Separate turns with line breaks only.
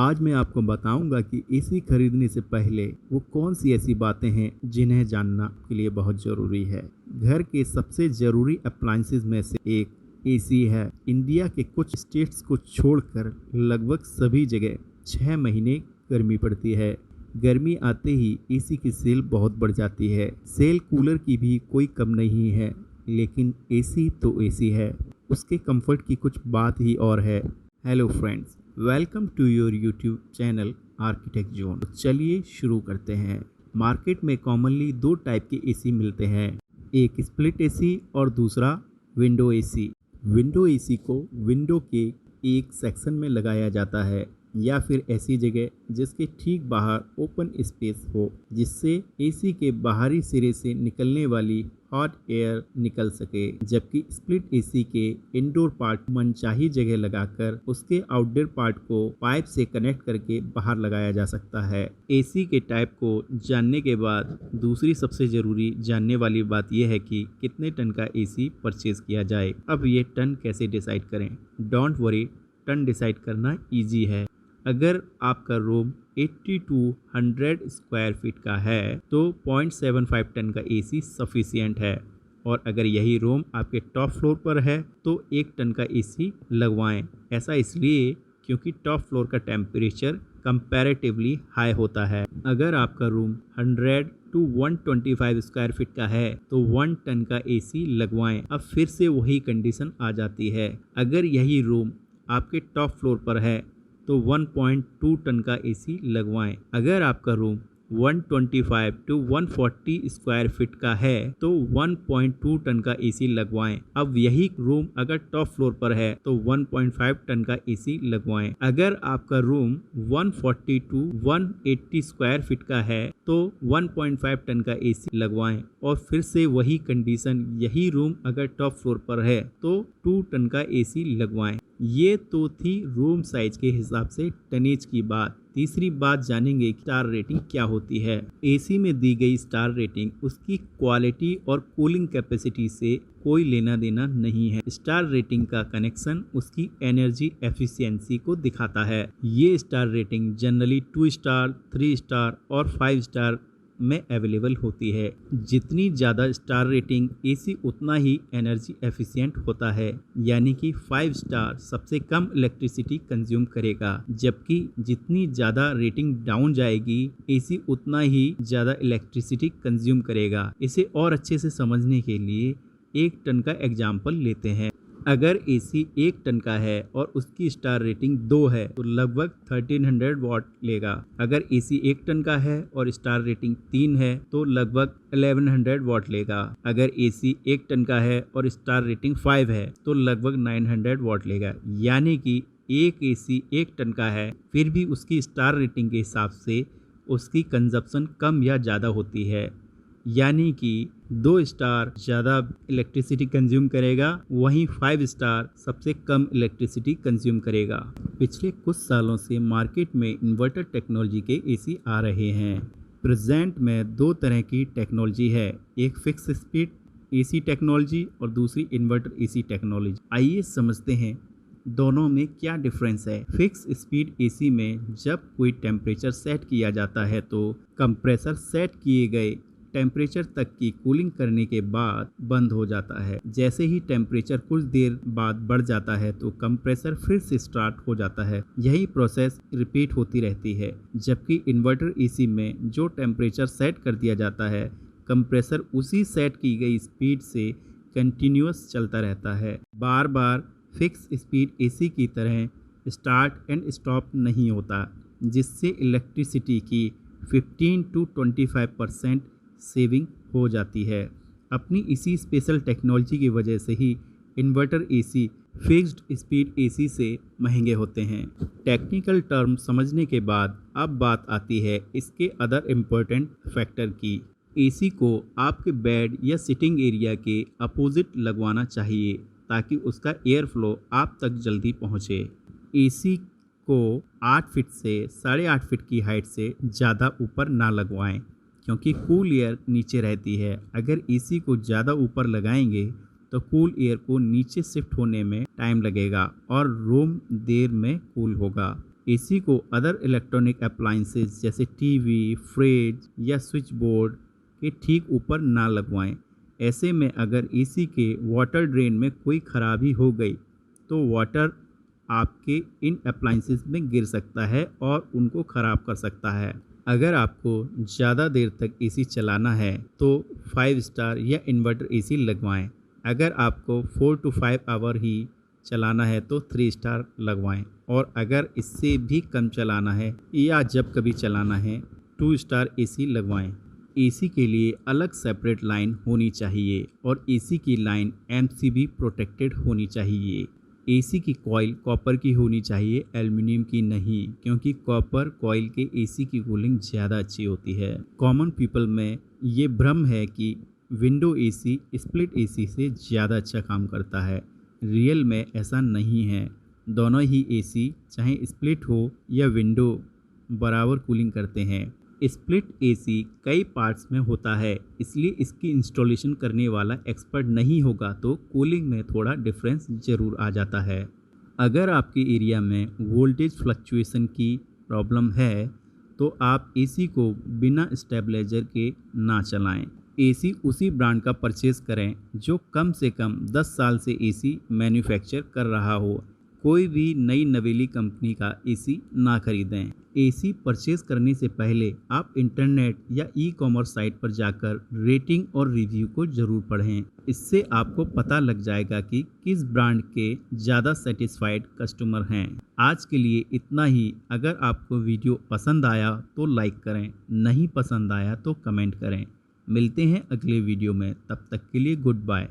आज मैं आपको बताऊंगा कि एसी खरीदने से पहले वो कौन सी ऐसी बातें हैं जिन्हें जानना के लिए बहुत ज़रूरी है। घर के सबसे ज़रूरी अप्लायंसेस में से एक एसी है। इंडिया के कुछ स्टेट्स को छोड़कर लगभग सभी जगह 6 महीने गर्मी पड़ती है। गर्मी आते ही एसी की सेल बहुत बढ़ जाती है। सेल कूलर की भी कोई कम नहीं है, लेकिन एसी तो एसी है, उसके कंफर्ट की कुछ बात ही और है। Hello friends, welcome to your YouTube channel architect zone. तो चलिए शुरू करते हैं। मार्केट में कॉमनली दो टाइप के एसी मिलते हैं, एक स्प्लिट एसी और दूसरा विंडो एसी। विंडो एसी को विंडो के एक सेक्शन में लगाया जाता है या फिर ऐसी जगह जिसके ठीक बाहर ओपन स्पेस हो, जिससे एसी के बाहरी सिरे से निकलने वाली हॉट एयर निकल सके। जबकि स्प्लिट एसी के इंडोर पार्ट मनचाही जगह लगाकर उसके आउटडोर पार्ट को पाइप से कनेक्ट करके बाहर लगाया जा सकता है। एसी के टाइप को जानने के बाद दूसरी सबसे ज़रूरी जानने वाली बात यह है कि कितने टन का एसी परचेज किया जाए। अब ये टन कैसे डिसाइड करें? डोंट वरी, टन डिसाइड करना ईजी है। अगर आपका रूम 80 to 100 स्क्वायर फीट का है तो 0.75 टन का एसी सफिशिएंट है, और अगर यही रूम आपके टॉप फ्लोर पर है तो 1 टन का एसी लगवाएं। ऐसा इसलिए क्योंकि टॉप फ्लोर का टेम्परेचर कंपैरेटिवली हाई होता है। अगर आपका रूम 100 to 125 स्क्वायर फीट का है तो 1 टन का एसी लगवाएं। अब फिर से वही कंडीशन आ जाती है। अगर यही रूम आपके टॉप फ्लोर पर है तो 1.2 टन का एसी लगवाएं। अगर आपका रूम 125 to 140 स्क्वायर फीट का है तो 1.2 टन का एसी लगवाएं। अब यही रूम अगर टॉप फ्लोर पर है तो 1.5 टन का एसी लगवाएं। अगर आपका रूम 140 to 180 स्क्वायर फीट का है तो 1.5 टन का एसी लगवाएं। और फिर से वही कंडीशन, यही रूम अगर टॉप फ्लोर पर है तो 2 टन का एसी लगवाएं। ये तो थी रूम साइज के हिसाब से टनेज की बात। तीसरी बात जानेंगे स्टार रेटिंग क्या होती है। एसी में दी गई स्टार रेटिंग उसकी क्वालिटी और कूलिंग कैपेसिटी से कोई लेना देना नहीं है। स्टार रेटिंग का कनेक्शन उसकी एनर्जी एफिशिएंसी को दिखाता है। ये star rating generally 2 star, 3 star और 5 स्टार में अवेलेबल होती है। जितनी ज़्यादा स्टार रेटिंग एसी उतना ही एनर्जी एफिशिएंट होता है, यानी कि 5 स्टार सबसे कम इलेक्ट्रिसिटी कंज्यूम करेगा, जबकि जितनी ज़्यादा रेटिंग डाउन जाएगी एसी उतना ही ज़्यादा इलेक्ट्रिसिटी कंज्यूम करेगा। इसे और अच्छे से समझने के लिए 1 टन का एग्जाम्पल लेते हैं। अगर एसी 1 टन का है और उसकी स्टार रेटिंग 2 है तो लगभग 1300 वाट लेगा। अगर एसी 1 टन का है और स्टार रेटिंग 3 है तो लगभग 1100 वाट लेगा। अगर एसी 1 टन का है और स्टार रेटिंग 5 है तो लगभग 900 वाट लेगा। यानी कि एक एसी 1 टन का है फिर भी उसकी स्टार रेटिंग के हिसाब से उसकी कंजप्शन कम या ज़्यादा होती है, यानी कि 2 स्टार ज़्यादा इलेक्ट्रिसिटी कंज्यूम करेगा, वहीं 5 स्टार सबसे कम इलेक्ट्रिसिटी कंज्यूम करेगा। पिछले कुछ सालों से मार्केट में इन्वर्टर टेक्नोलॉजी के एसी आ रहे हैं। प्रेजेंट में 2 तरह की टेक्नोलॉजी है, एक फिक्स स्पीड एसी टेक्नोलॉजी और दूसरी इन्वर्टर एसी टेक्नोलॉजी। आइए समझते हैं दोनों में क्या डिफरेंस है। फिक्स स्पीड एसी में जब कोई टेम्परेचर सेट किया जाता है तो कंप्रेसर सेट किए गए टेम्परेचर तक की कूलिंग करने के बाद बंद हो जाता है। जैसे ही टेम्परेचर कुछ देर बाद बढ़ जाता है तो कंप्रेसर फिर से स्टार्ट हो जाता है। यही प्रोसेस रिपीट होती रहती है। जबकि इन्वर्टर एसी में जो टेम्परेचर सेट कर दिया जाता है, कंप्रेसर उसी सेट की गई स्पीड से कंटिन्यूअस चलता रहता है। बार बार फिक्स स्पीड एसी की तरह स्टार्ट एंड स्टॉप नहीं होता, जिससे इलेक्ट्रिसिटी की 15 to 25% सेविंग हो जाती है। अपनी इसी स्पेशल टेक्नोलॉजी की वजह से ही inverter AC fixed speed AC से महंगे होते हैं। टेक्निकल टर्म समझने के बाद अब बात आती है इसके अदर इम्पोर्टेंट फैक्टर की। एसी को आपके बेड या सिटिंग एरिया के अपोजिट लगवाना चाहिए ताकि उसका एयर फ्लो आप तक जल्दी पहुँचे। एसी को 8 फीट से 8.5 फीट की हाइट से ज़्यादा ऊपर ना लगवाएं, क्योंकि कूल एयर नीचे रहती है। अगर एसी को ज़्यादा ऊपर लगाएंगे तो कूल एयर को नीचे शिफ्ट होने में टाइम लगेगा और रूम देर में कूल होगा। एसी को अदर इलेक्ट्रॉनिक अप्लायंसेस जैसे टीवी, फ्रिज या स्विच बोर्ड के ठीक ऊपर ना लगवाएं। ऐसे में अगर एसी के वाटर ड्रेन में कोई खराबी हो गई तो वाटर आपके इन अप्लायंसेस में गिर सकता है और उनको ख़राब कर सकता है। अगर आपको ज़्यादा देर तक एसी चलाना है तो 5 स्टार या इन्वर्टर एसी लगवाएं। अगर आपको 4 to 5 आवर ही चलाना है तो 3 स्टार लगवाएं, और अगर इससे भी कम चलाना है या जब कभी चलाना है 2 स्टार एसी लगवाएं। एसी के लिए अलग सेपरेट लाइन होनी चाहिए और एसी की लाइन एमसीबी प्रोटेक्टेड होनी चाहिए। एसी की कॉइल कॉपर की होनी चाहिए, एल्युमिनियम की नहीं, क्योंकि कॉपर कॉइल के एसी की कूलिंग ज़्यादा अच्छी होती है। कॉमन पीपल में ये भ्रम है कि विंडो एसी स्प्लिट एसी से ज़्यादा अच्छा काम करता है। रियल में ऐसा नहीं है। दोनों ही एसी चाहे स्प्लिट हो या विंडो बराबर कूलिंग करते हैं। स्प्लिट एसी कई पार्ट्स में होता है, इसलिए इसकी इंस्टॉलेशन करने वाला एक्सपर्ट नहीं होगा तो कूलिंग में थोड़ा डिफरेंस ज़रूर आ जाता है। अगर आपके एरिया में वोल्टेज फ्लक्चुएशन की प्रॉब्लम है तो आप एसी को बिना स्टेबलाइजर के ना चलाएं। एसी उसी ब्रांड का परचेज़ करें जो कम से कम 10 साल से एसी मैन्युफैक्चर कर रहा हो। कोई भी नई नवेली कंपनी का एसी ना खरीदें। एसी परचेज करने से पहले आप इंटरनेट या ई-कॉमर्स साइट पर जाकर रेटिंग और रिव्यू को ज़रूर पढ़ें। इससे आपको पता लग जाएगा कि किस ब्रांड के ज़्यादा सेटिस्फाइड कस्टमर हैं। आज के लिए इतना ही। अगर आपको वीडियो पसंद आया तो लाइक करें, नहीं पसंद आया तो कमेंट करें। मिलते हैं अगले वीडियो में, तब तक के लिए गुड बाय।